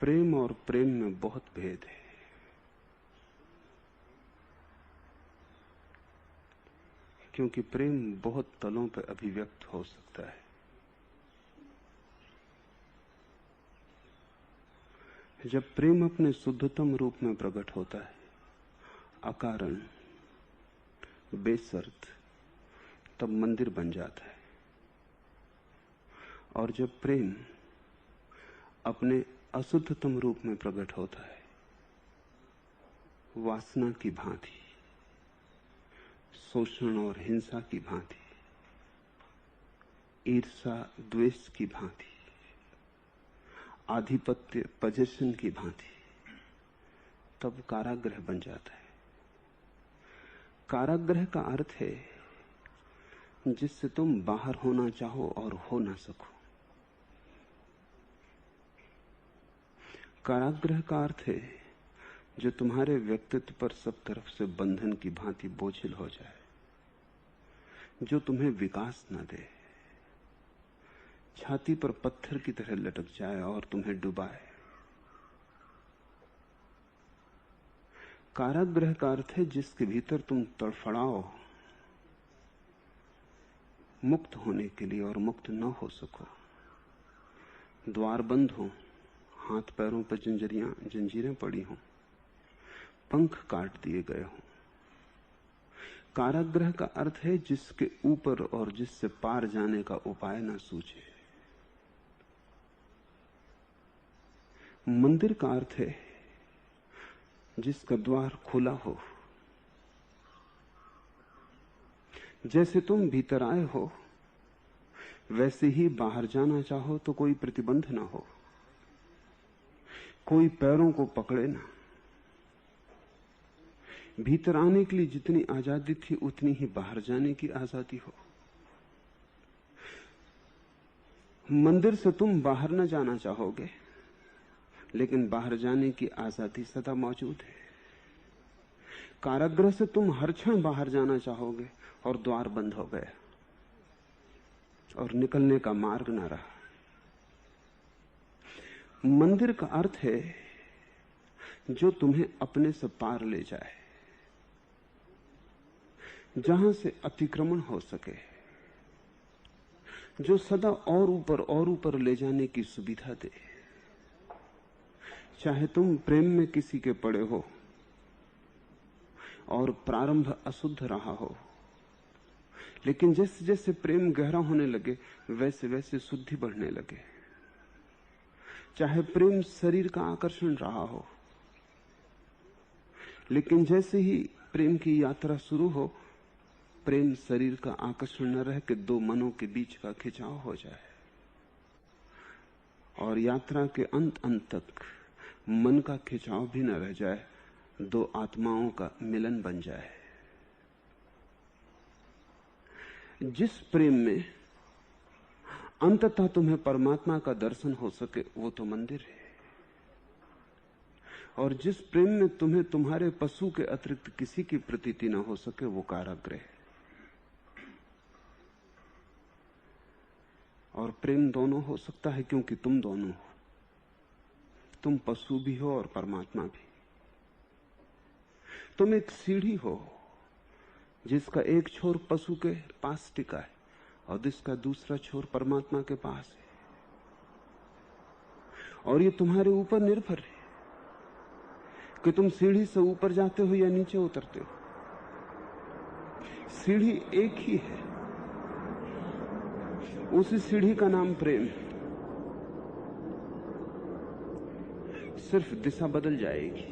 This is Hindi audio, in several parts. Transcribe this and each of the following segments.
प्रेम और प्रेम में बहुत भेद है। क्योंकि प्रेम बहुत तलों पर अभिव्यक्त हो सकता है। जब प्रेम अपने शुद्धतम रूप में प्रकट होता है, अकारण, बेशर्त, तब मंदिर बन जाता है। और जब प्रेम अपने अशुद्धतम रूप में प्रकट होता है, वासना की भांति, शोषण और हिंसा की भांति, ईर्षा द्वेष की भांति, आधिपत्य पजेशन की भांति, तब कारागृह बन जाता है। कारागृह का अर्थ है जिससे तुम बाहर होना चाहो और हो ना सको। कारागृह का अर्थ है जो तुम्हारे व्यक्तित्व पर सब तरफ से बंधन की भांति बोझिल हो जाए, जो तुम्हें विकास न दे, छाती पर पत्थर की तरह लटक जाए और तुम्हें डुबाए। कारागृह का अर्थ है जिसके भीतर तुम तड़फड़ाओ मुक्त होने के लिए और मुक्त न हो सको। द्वार बंद हो, हाथ पैरों पर जंजीरें पड़ी हों, पंख काट दिए गए हों। कारागृह का अर्थ है जिसके ऊपर और जिससे पार जाने का उपाय न सूझे। मंदिर का अर्थ है जिसका द्वार खुला हो। जैसे तुम भीतर आए हो वैसे ही बाहर जाना चाहो तो कोई प्रतिबंध ना हो, कोई पैरों को पकड़े ना। भीतर आने के लिए जितनी आजादी थी उतनी ही बाहर जाने की आजादी हो। मंदिर से तुम बाहर न जाना चाहोगे, लेकिन बाहर जाने की आजादी सदा मौजूद है। कारागृह से तुम हर क्षण बाहर जाना चाहोगे और द्वार बंद हो गया और निकलने का मार्ग न रहा। मंदिर का अर्थ है जो तुम्हें अपने से पार ले जाए, जहां से अतिक्रमण हो सके, जो सदा और ऊपर ले जाने की सुविधा दे। चाहे तुम प्रेम में किसी के पड़े हो और प्रारंभ अशुद्ध रहा हो, लेकिन जैसे जैसे प्रेम गहरा होने लगे वैसे वैसे शुद्धि बढ़ने लगे। चाहे प्रेम शरीर का आकर्षण रहा हो, लेकिन जैसे ही प्रेम की यात्रा शुरू हो, प्रेम शरीर का आकर्षण न रह के दो मनों के बीच का खिंचाव हो जाए और यात्रा के अंत तक मन का खिंचाव भी न रह जाए, दो आत्माओं का मिलन बन जाए। जिस प्रेम में अंततः तुम्हें परमात्मा का दर्शन हो सके वो तो मंदिर है, और जिस प्रेम में तुम्हें तुम्हारे पशु के अतिरिक्त किसी की प्रतीति न हो सके वो कारागृह है। और प्रेम दोनों हो सकता है क्योंकि तुम दोनों हो, तुम पशु भी हो और परमात्मा भी। तुम एक सीढ़ी हो जिसका एक छोर पशु के पास टिका है और जिसका दूसरा छोर परमात्मा के पास है, और ये तुम्हारे ऊपर निर्भर है कि तुम सीढ़ी से ऊपर जाते हो या नीचे उतरते हो। सीढ़ी एक ही है, उसी सीढ़ी का नाम प्रेम है, सिर्फ दिशा बदल जाएगी।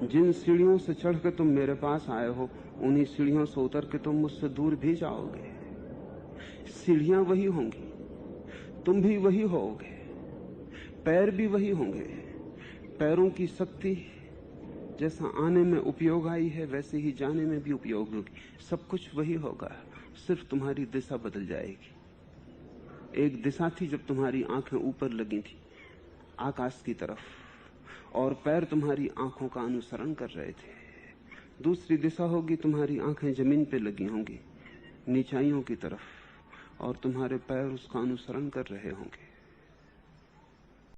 जिन सीढ़ियों से चढ़ के तुम मेरे पास आए हो, उन्हीं सीढ़ियों से उतर के तुम मुझसे दूर भी जाओगे। सीढ़ियां वही होंगी, तुम भी वही होगे, पैर भी वही होंगे। पैरों की शक्ति जैसा आने में उपयोग आई है वैसे ही जाने में भी उपयोग होगी। सब कुछ वही होगा, सिर्फ तुम्हारी दिशा बदल जाएगी। एक दिशा थी जब तुम्हारी आंखें ऊपर लगी थी आकाश की तरफ, और पैर तुम्हारी आंखों का अनुसरण कर रहे थे। दूसरी दिशा होगी, तुम्हारी आंखें जमीन पे लगी होंगी नीचाइयों की तरफ, और तुम्हारे पैर उसका अनुसरण कर रहे होंगे।